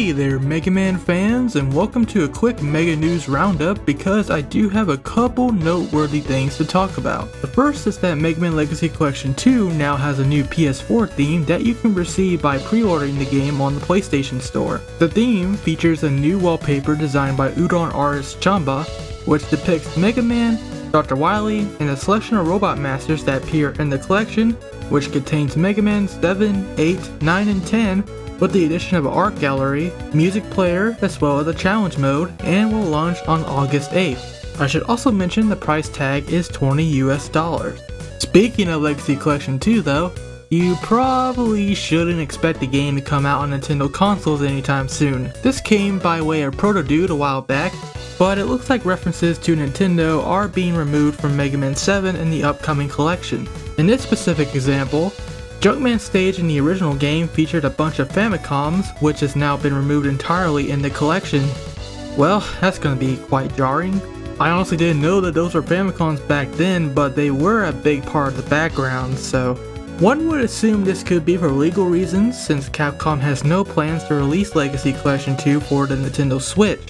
Hey there Mega Man fans, and welcome to a quick Mega News Roundup because I do have a couple noteworthy things to talk about. The first is that Mega Man Legacy Collection 2 now has a new PS4 theme that you can receive by pre-ordering the game on the PlayStation Store. The theme features a new wallpaper designed by Udon artist Chamba, which depicts Mega Man, Dr. Wily, and a selection of robot masters that appear in the collection, which contains Mega Man 7, 8, 9, and 10, with the addition of an art gallery, music player, as well as a challenge mode, and will launch on August 8th. I should also mention the price tag is $20 US. Speaking of Legacy Collection 2 though, you probably shouldn't expect the game to come out on Nintendo consoles anytime soon. This came by way of Proto-Dude a while back, but it looks like references to Nintendo are being removed from Mega Man 7 in the upcoming collection. In this specific example, Junkman's stage in the original game featured a bunch of Famicoms, which has now been removed entirely in the collection. Well, that's gonna be quite jarring. I honestly didn't know that those were Famicoms back then, but they were a big part of the background, so one would assume this could be for legal reasons, since Capcom has no plans to release Legacy Collection 2 for the Nintendo Switch.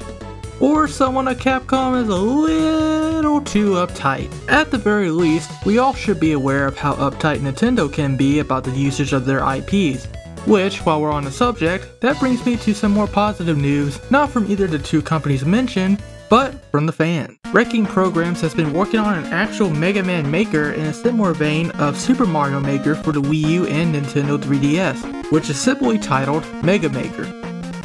Or someone at Capcom is a little too uptight. At the very least, we all should be aware of how uptight Nintendo can be about the usage of their IPs. Which, while we're on the subject, that brings me to some more positive news, not from either the two companies mentioned, but from the fans. Wrecking Programs has been working on an actual Mega Man Maker in a similar vein of Super Mario Maker for the Wii U and Nintendo 3DS, which is simply titled Mega Maker.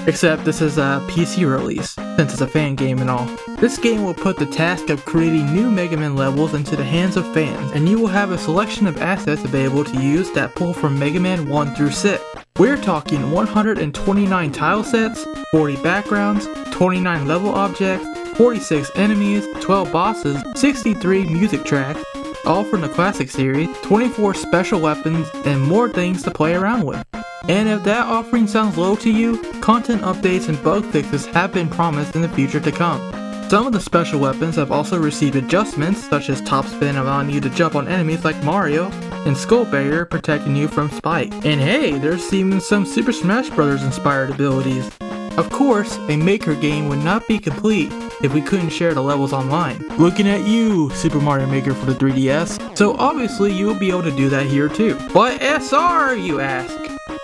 Except this is a PC release, since it's a fan game and all. This game will put the task of creating new Mega Man levels into the hands of fans, and you will have a selection of assets available to use that pull from Mega Man 1 through 6. We're talking 129 tile sets, 40 backgrounds, 29 level objects, 46 enemies, 12 bosses, 63 music tracks, all from the classic series, 24 special weapons, and more things to play around with. And if that offering sounds low to you, content updates and bug fixes have been promised in the future to come. Some of the special weapons have also received adjustments, such as top spin allowing you to jump on enemies like Mario, and skull barrier protecting you from Spike. And hey, there's even some Super Smash Bros. Inspired abilities. Of course, a Maker game would not be complete if we couldn't share the levels online. Looking at you, Super Mario Maker for the 3DS. So obviously you will be able to do that here too. But SR, you ask?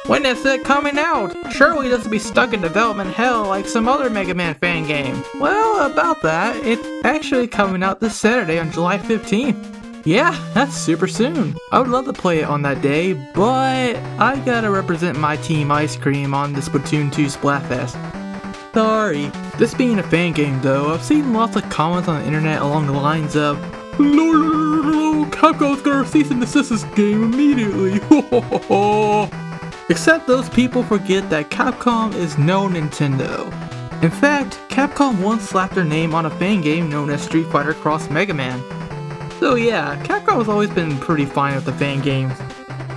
When is it coming out? Surely it doesn't be stuck in development hell like some other Mega Man fan game. Well, about that, it's actually coming out this Saturday on July 15th. Yeah, that's super soon. I would love to play it on that day, but I gotta represent my team Ice Cream on the Splatoon 2 Splatfest. Sorry. This being a fan game though, I've seen lots of comments on the internet along the lines of "No, Capcom's gonna cease and desist this game immediately." Except those people forget that Capcom is no Nintendo. In fact, Capcom once slapped their name on a fan game known as Street Fighter Cross Mega Man. So yeah, Capcom has always been pretty fine with the fan games.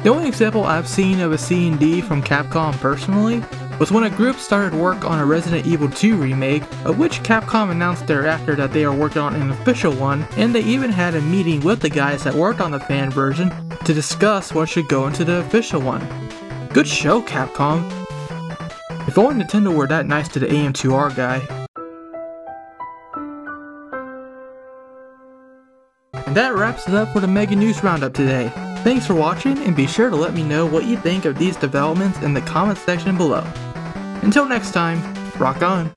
The only example I've seen of a C&D from Capcom personally was when a group started work on a Resident Evil 2 remake, of which Capcom announced thereafter that they are working on an official one, and they even had a meeting with the guys that worked on the fan version to discuss what should go into the official one. Good show, Capcom. If only Nintendo were that nice to the AM2R guy. And that wraps it up for the Mega News Roundup today. Thanks for watching, and be sure to let me know what you think of these developments in the comment section below. Until next time, rock on!